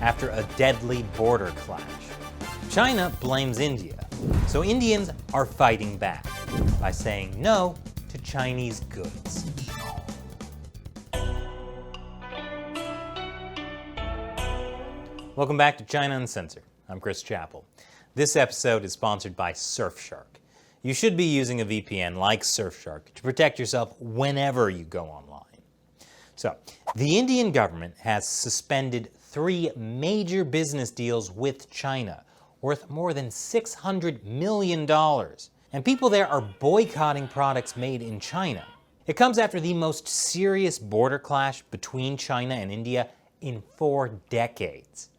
after a deadly border clash. China blames India, so Indians are fighting back by saying no to Chinese goods. Welcome back to China Uncensored. I'm Chris Chappell. This episode is sponsored by Surfshark. You should be using a VPN like Surfshark to protect yourself whenever you go online. So, the Indian government has suspended 3 major business deals with China, worth more than $600 million. And people there are boycotting products made in China. It comes after the most serious border clash between China and India in 4 decades.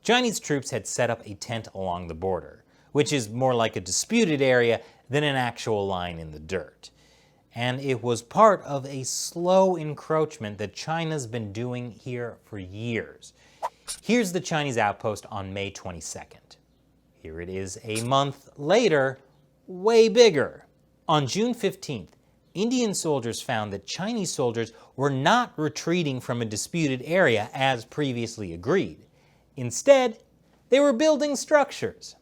Chinese troops had set up a tent along the border, which is more like a disputed area than an actual line in the dirt. And it was part of a slow encroachment that China's been doing here for years. Here's the Chinese outpost on May 22nd. Here it is a month later, way bigger. On June 15th, Indian soldiers found that Chinese soldiers were not retreating from a disputed area as previously agreed. Instead, they were building structures.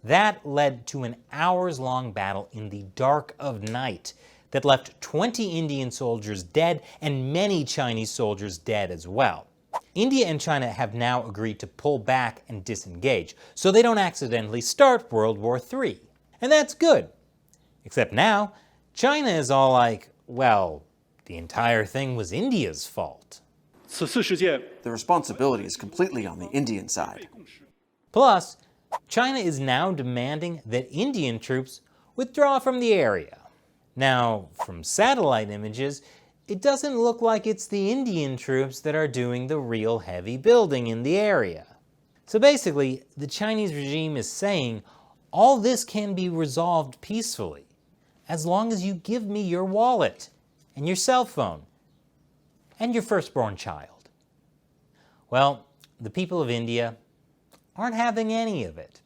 That led to an hours-long battle in the dark of night that left 20 Indian soldiers dead and many Chinese soldiers dead as well. India and China have now agreed to pull back and disengage, so they don't accidentally start World War III. And that's good. Except now, China is all like, well, the entire thing was India's fault. The responsibility is completely on the Indian side. Plus, China is now demanding that Indian troops withdraw from the area. Now, from satellite images, it doesn't look like it's the Indian troops that are doing the real heavy building in the area. So basically, the Chinese regime is saying all this can be resolved peacefully, as long as you give me your wallet and your cell phone and your firstborn child. Well, the people of India aren't having any of it.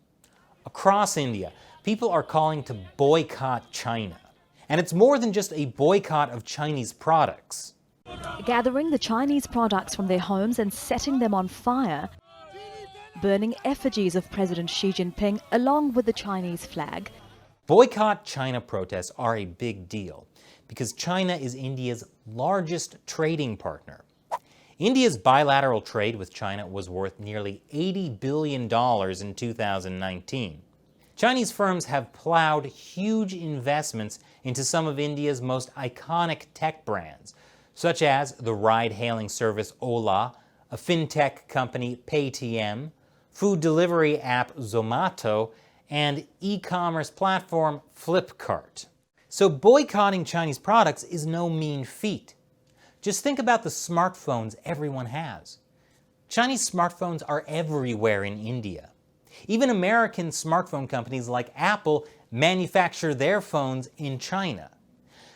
Across India, people are calling to boycott China. And it's more than just a boycott of Chinese products. Gathering the Chinese products from their homes and setting them on fire, burning effigies of President Xi Jinping along with the Chinese flag. Boycott China protests are a big deal because China is India's largest trading partner. India's bilateral trade with China was worth nearly $80 billion in 2019. Chinese firms have plowed huge investments into some of India's most iconic tech brands, such as the ride-hailing service Ola, a fintech company Paytm, food delivery app Zomato, and e-commerce platform Flipkart. So boycotting Chinese products is no mean feat. Just think about the smartphones everyone has. Chinese smartphones are everywhere in India. Even American smartphone companies like Apple manufacture their phones in China.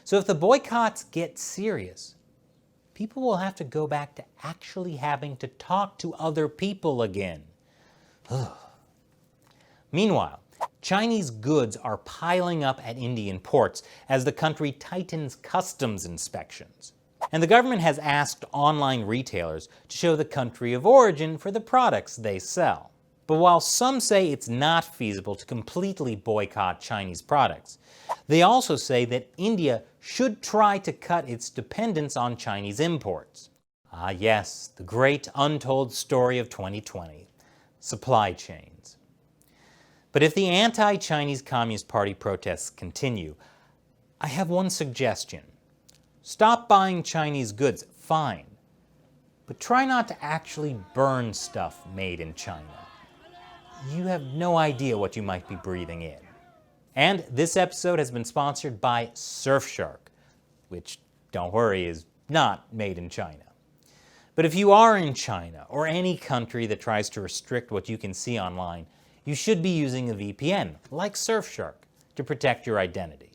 So if the boycotts get serious, people will have to go back to actually having to talk to other people again. Meanwhile, Chinese goods are piling up at Indian ports as the country tightens customs inspections. And the government has asked online retailers to show the country of origin for the products they sell. But while some say it's not feasible to completely boycott Chinese products, they also say that India should try to cut its dependence on Chinese imports. Ah yes, the great untold story of 2020, supply chains. But if the anti-Chinese Communist Party protests continue, I have one suggestion. Stop buying Chinese goods, fine, but try not to actually burn stuff made in China. You have no idea what you might be breathing in. And this episode has been sponsored by Surfshark, which, don't worry, is not made in China. But if you are in China or any country that tries to restrict what you can see online, you should be using a VPN, like Surfshark, to protect your identity.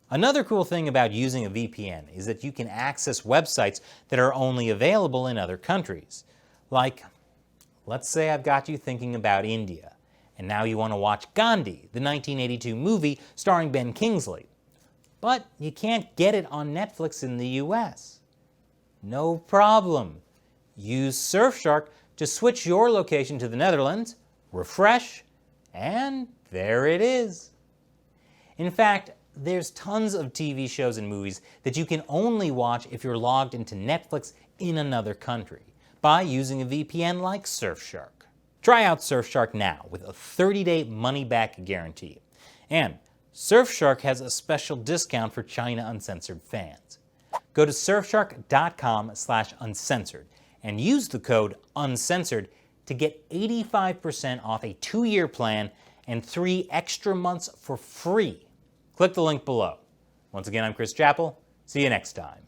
Another cool thing about using a VPN is that you can access websites that are only available in other countries. Like, let's say I've got you thinking about India, and now you want to watch Gandhi, the 1982 movie starring Ben Kingsley. But you can't get it on Netflix in the US. No problem. Use Surfshark Just switch your location to the Netherlands, refresh, and there it is. In fact, there's tons of TV shows and movies that you can only watch if you're logged into Netflix in another country by using a VPN like Surfshark. Try out Surfshark now with a 30-day money-back guarantee. And Surfshark has a special discount for China Uncensored fans. Go to surfshark.com/uncensored and use the code UNCENSORED to get 85% off a 2-year plan and 3 extra months for free. Click the link below. Once again, I'm Chris Chappell. See you next time.